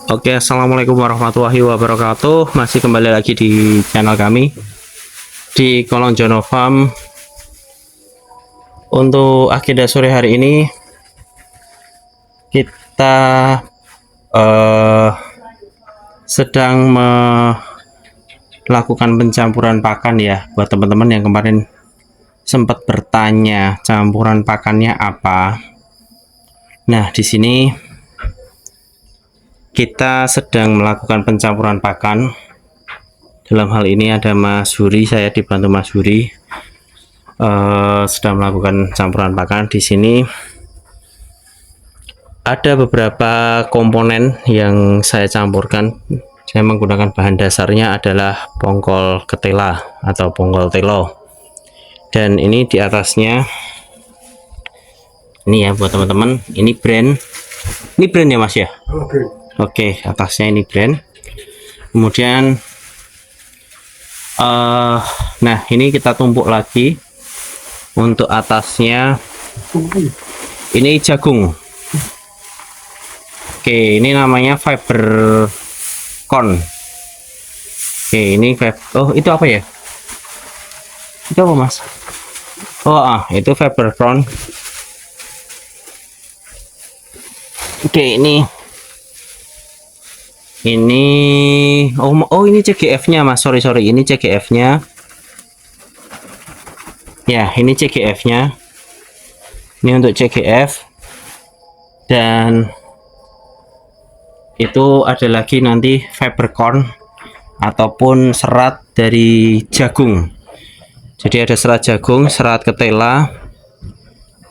Oke, assalamualaikum warahmatullahi wabarakatuh. Masih kembali lagi di channel kami di Kolong Jono Farm. Untuk agenda sore hari ini kita sedang melakukan pencampuran pakan ya, buat teman-teman yang kemarin sempat bertanya campuran pakannya apa. Nah, di sini kita sedang melakukan pencampuran pakan. Dalam hal ini ada Mas Huri, saya dibantu Mas Huri sedang melakukan campuran pakan. Di sini ada beberapa komponen yang saya campurkan. Saya menggunakan bahan dasarnya adalah bongkol ketela atau bongkol telo, dan ini di atasnya ini ya buat teman-teman, ini brand ya Mas ya. Oke, atasnya ini brand. Kemudian nah ini kita tumpuk lagi. Untuk atasnya ini jagung. Oke, ini namanya fiber corn. Oke, ini oh itu apa ya? Itu apa Mas? Oh itu fiber corn. Oke, ini oh ini CGF nya Mas, sorry ini CGF nya ya, ini CGF nya, ini untuk CGF. Dan itu ada lagi nanti fiber corn ataupun serat dari jagung. Jadi ada serat jagung, serat ketela,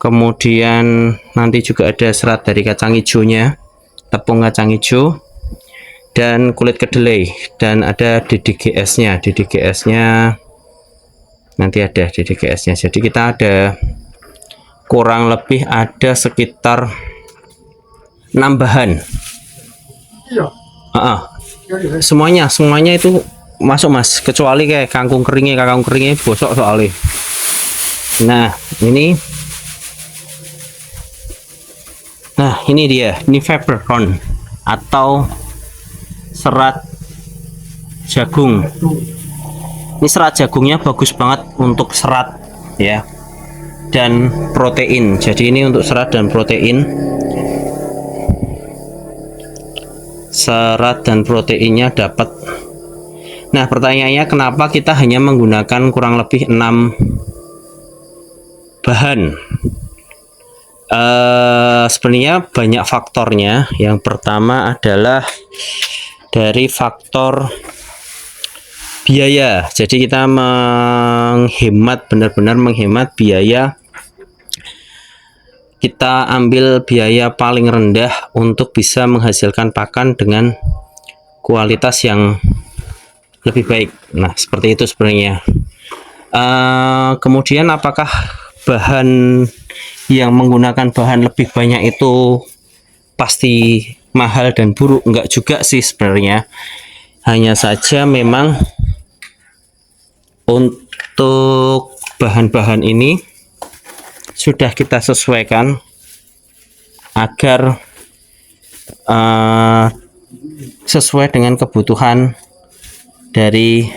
kemudian nanti juga ada serat dari kacang hijaunya, tepung kacang hijau, dan kulit kedelai, dan ada DDGS nya. Nanti ada DDGS nya. Jadi kita ada kurang lebih ada sekitar 6 bahan. Iya. Semuanya itu masuk Mas, kecuali kayak kangkung keringnya bosok soalnya. Nah ini dia, ini fiber corn atau serat jagung. Ini serat jagungnya bagus banget untuk serat ya, dan protein. Jadi ini untuk serat dan protein. Serat dan proteinnya dapat. Nah, pertanyaannya kenapa kita hanya menggunakan kurang lebih 6 bahan? Sebenarnya banyak faktornya. Yang pertama adalah dari faktor biaya. Jadi kita benar-benar menghemat biaya. Kita ambil biaya paling rendah untuk bisa menghasilkan pakan dengan kualitas yang lebih baik. Nah, seperti itu sebenarnya. Kemudian apakah bahan yang menggunakan bahan lebih banyak itu pasti mahal dan buruk? Enggak juga sih sebenarnya. Hanya saja memang untuk bahan-bahan ini sudah kita sesuaikan agar sesuai dengan kebutuhan dari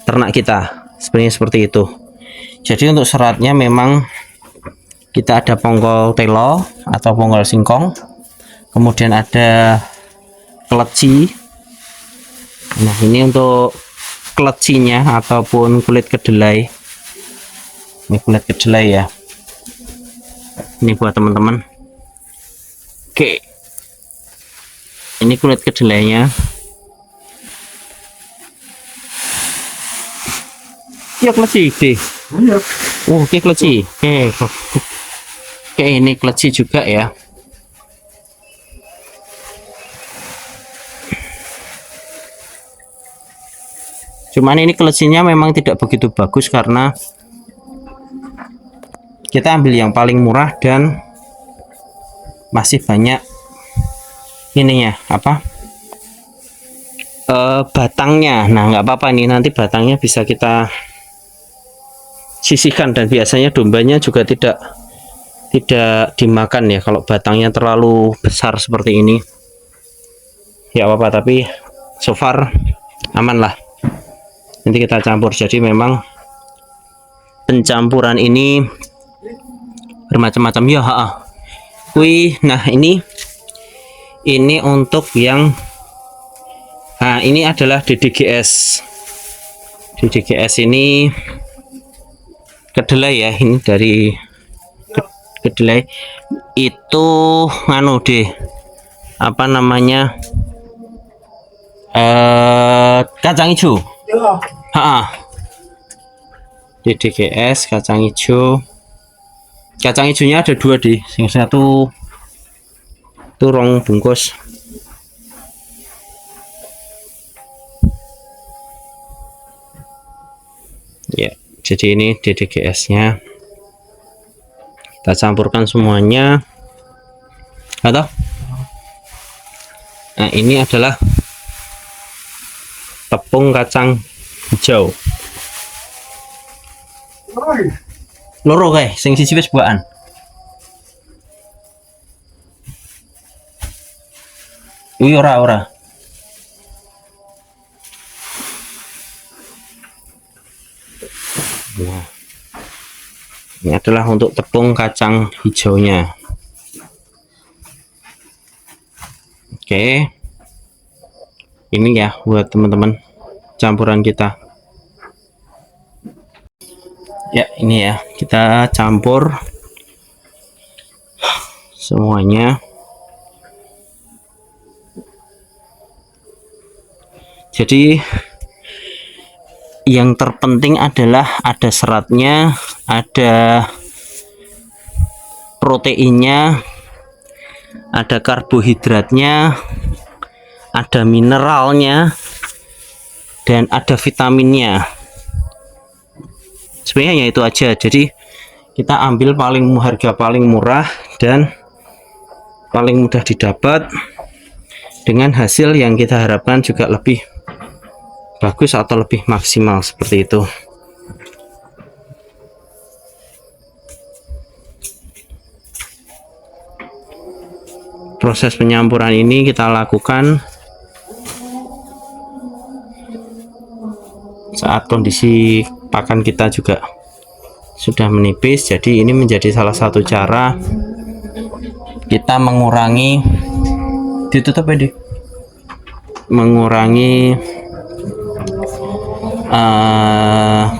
ternak kita. Sebenarnya seperti itu. Jadi untuk seratnya memang kita ada bongkol telo atau bongkol singkong, kemudian ada keleci. Nah, ini untuk kelecinya ataupun kulit kedelai. Ini kulit kedelai ya. Ini buat teman-teman. Oke, ini kulit kedelainya. Ya keleci deh. Iya. Oke, keleci. Oke, ini keleci juga ya. Cuman ini kelecinya memang tidak begitu bagus karena kita ambil yang paling murah dan masih banyak ininya batangnya. Nah, nggak apa-apa, nih nanti batangnya bisa kita sisihkan, dan biasanya dombanya juga tidak dimakan ya kalau batangnya terlalu besar seperti ini. ya apa-apa, tapi so far aman lah. Nanti kita campur. Jadi memang pencampuran ini bermacam-macam ya. Wih, nah ini untuk yang ini adalah DDGS. DDGS ini kedelai ya, ini dari kedelai itu nganu deh, apa namanya, kacang hijau. Ya. DDGS kacang hijau. Kacang hijaunya ada 2 deh, yang satu itu rong bungkus. Ya, jadi ini DDGS nya kita campurkan semuanya atau nah ini adalah tepung kacang hijau loro kae sing siji wis buahan. Wih, ora. Nah, ini adalah untuk tepung kacang hijaunya. Oke, ini ya buat teman-teman campuran kita. Ya, ini ya kita campur semuanya. Jadi yang terpenting adalah ada seratnya, ada proteinnya, ada karbohidratnya, ada mineralnya, dan ada vitaminnya. Sebenarnya itu aja. Jadi kita ambil harga paling murah dan paling mudah didapat, dengan hasil yang kita harapkan juga lebih bagus atau lebih maksimal seperti itu. Proses penyampuran ini kita lakukan saat kondisi pakan kita juga sudah menipis. Jadi ini menjadi salah satu cara kita mengurangi mengurangi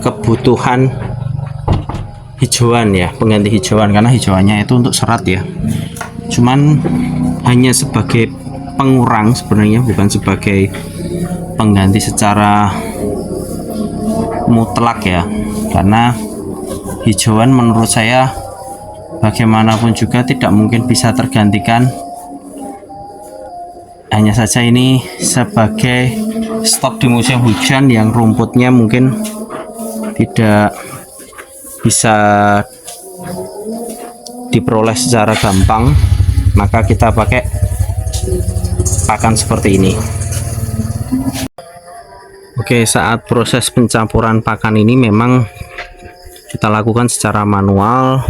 kebutuhan hijauan ya, pengganti hijauan, karena hijauannya itu untuk serat ya, cuman hanya sebagai pengurang sebenarnya, bukan sebagai pengganti secara mutlak ya, karena hijauan menurut saya bagaimanapun juga tidak mungkin bisa tergantikan. Hanya saja ini sebagai stok di musim hujan yang rumputnya mungkin tidak bisa diperoleh secara gampang, maka kita pakai pakan seperti ini. Oke, saat proses pencampuran pakan ini memang kita lakukan secara manual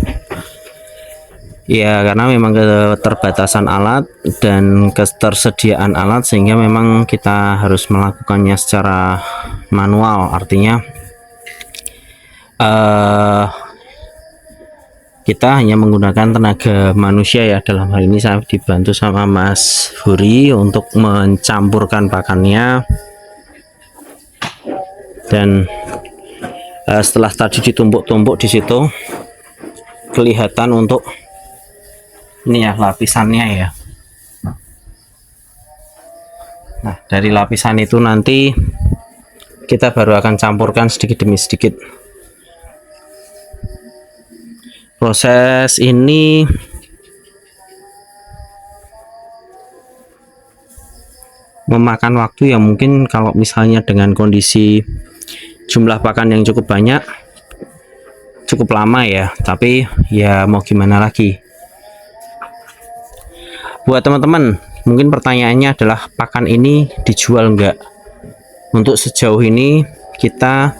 ya, karena memang keterbatasan alat dan ketersediaan alat, sehingga memang kita harus melakukannya secara manual. Artinya kita hanya menggunakan tenaga manusia ya. Dalam hal ini saya dibantu sama Mas Huri untuk mencampurkan pakannya, dan setelah tadi ditumpuk-tumpuk di situ kelihatan untuk ini ya lapisannya ya. Nah, dari lapisan itu nanti kita baru akan campurkan sedikit demi sedikit. Proses ini memakan waktu yang mungkin kalau misalnya dengan kondisi jumlah pakan yang cukup banyak cukup lama ya, tapi ya mau gimana lagi. Buat teman-teman, mungkin pertanyaannya adalah pakan ini dijual enggak? Untuk sejauh ini kita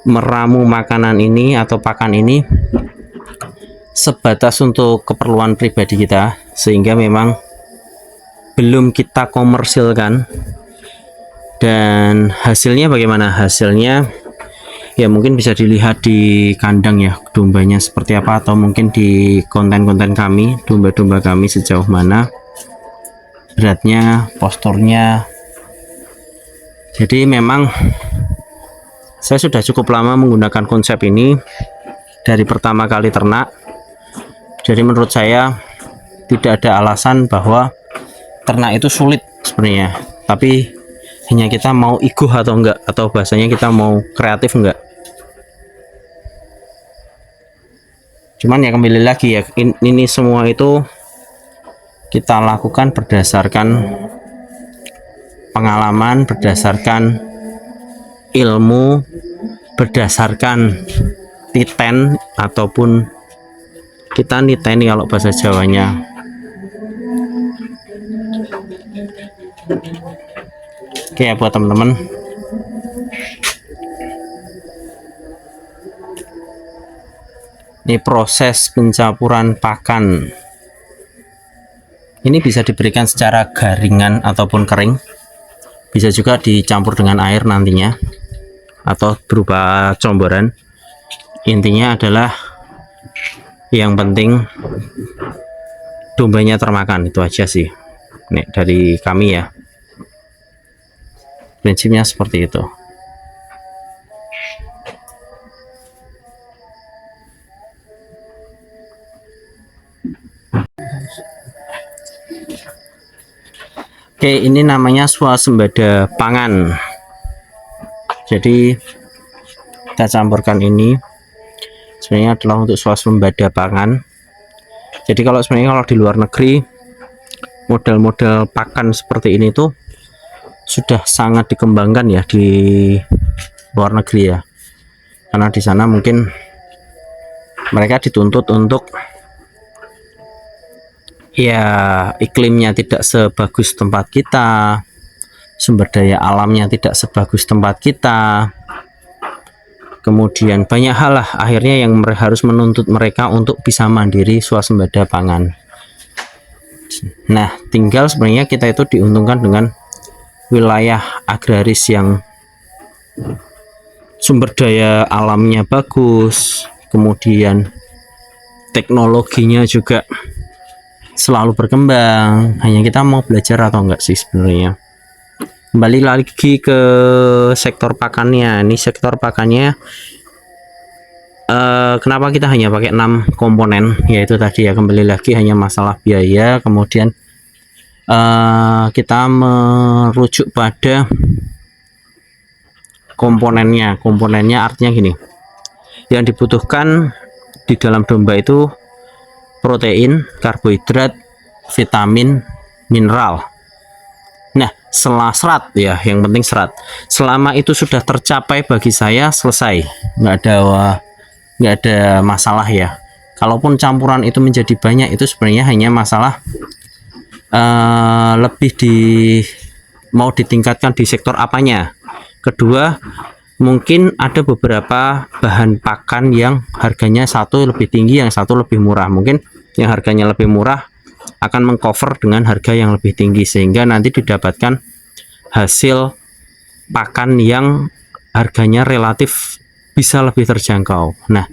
meramu makanan ini atau pakan ini sebatas untuk keperluan pribadi kita, sehingga memang belum kita komersilkan. Dan hasilnya bagaimana? Hasilnya ya mungkin bisa dilihat di kandang ya, dombanya seperti apa, atau mungkin di konten-konten kami, domba-domba kami sejauh mana beratnya, posturnya. Jadi memang saya sudah cukup lama menggunakan konsep ini dari pertama kali ternak. Jadi menurut saya tidak ada alasan bahwa ternak itu sulit sebenarnya, tapi hanya kita mau ego atau enggak, atau bahasanya kita mau kreatif enggak. Cuman ya kembali lagi ya, ini semua itu kita lakukan berdasarkan pengalaman, berdasarkan ilmu, berdasarkan titen, ataupun kita niteni kalau bahasa Jawanya. Oke ya buat teman-teman. Ini proses pencampuran pakan. Ini bisa diberikan secara garingan ataupun kering. Bisa juga dicampur dengan air nantinya, atau berupa comboran. Intinya adalah yang penting dombanya termakan, itu aja sih. Nih dari kami ya. Prinsipnya seperti itu. Oke, ini namanya swasembada pangan. Jadi kita campurkan ini sebenarnya adalah untuk swasembada pangan. Jadi kalau sebenarnya kalau di luar negeri model-model pakan seperti ini tuh sudah sangat dikembangkan ya di luar negeri ya, karena di sana mungkin mereka dituntut untuk ya iklimnya tidak sebagus tempat kita, sumber daya alamnya tidak sebagus tempat kita, kemudian banyak hal lah akhirnya yang harus menuntut mereka untuk bisa mandiri swasembada pangan. Nah tinggal sebenarnya kita itu diuntungkan dengan wilayah agraris yang sumber daya alamnya bagus, kemudian teknologinya juga selalu berkembang. Hanya kita mau belajar atau enggak sih sebenarnya. Kembali lagi ke sektor pakannya. Ini sektor pakannya kenapa kita hanya pakai 6 komponen, yaitu tadi ya, kembali lagi hanya masalah biaya. Kemudian kita merujuk pada komponennya artinya gini, yang dibutuhkan di dalam domba itu protein, karbohidrat, vitamin, mineral. Nah serat ya, yang penting serat. Selama itu sudah tercapai bagi saya selesai, nggak ada masalah ya. Kalaupun campuran itu menjadi banyak, itu sebenarnya hanya masalah lebih mau ditingkatkan di sektor apanya. Kedua, mungkin ada beberapa bahan pakan yang harganya satu lebih tinggi, yang satu lebih murah. Mungkin yang harganya lebih murah akan mengcover dengan harga yang lebih tinggi, sehingga nanti didapatkan hasil pakan yang harganya relatif bisa lebih terjangkau. Nah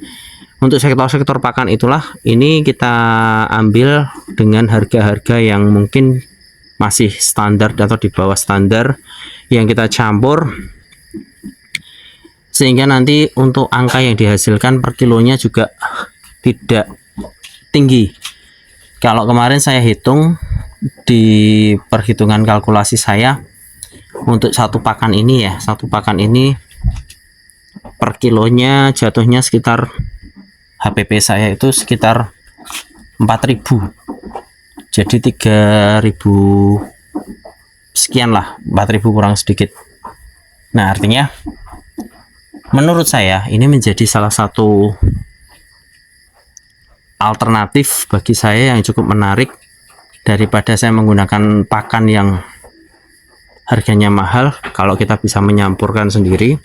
untuk sektor-sektor pakan itulah ini kita ambil dengan harga-harga yang mungkin masih standar atau di bawah standar, yang kita campur sehingga nanti untuk angka yang dihasilkan per kilonya juga tidak tinggi. Kalau kemarin saya hitung di perhitungan kalkulasi saya untuk satu pakan ini ya, satu pakan ini per kilonya jatuhnya sekitar HPP saya itu sekitar 4.000, jadi 3.000 sekian lah, 4.000 kurang sedikit. Nah artinya menurut saya ini menjadi salah satu alternatif bagi saya yang cukup menarik, daripada saya menggunakan pakan yang harganya mahal. Kalau kita bisa menyampurkan sendiri,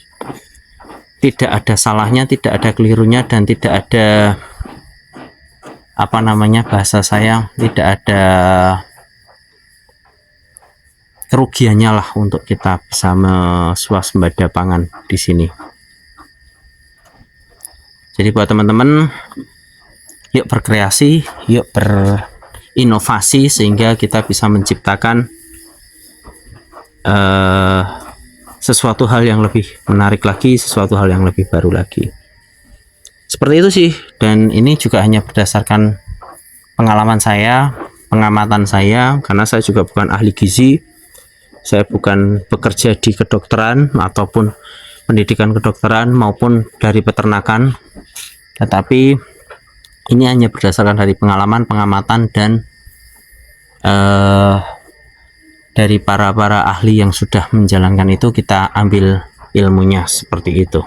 tidak ada salahnya, tidak ada kelirunya, dan tidak ada bahasa saya, tidak ada kerugiannya lah untuk kita bisa swasembada pangan di sini. Jadi buat teman-teman, yuk berkreasi, yuk berinovasi sehingga kita bisa menciptakan sesuatu hal yang lebih menarik lagi, sesuatu hal yang lebih baru lagi. Seperti itu sih, dan ini juga hanya berdasarkan pengalaman saya, pengamatan saya, karena saya juga bukan ahli gizi, saya bukan bekerja di kedokteran ataupun pendidikan kedokteran maupun dari peternakan, tetapi ini hanya berdasarkan dari pengalaman, pengamatan, dan dari para ahli yang sudah menjalankan itu, kita ambil ilmunya seperti itu.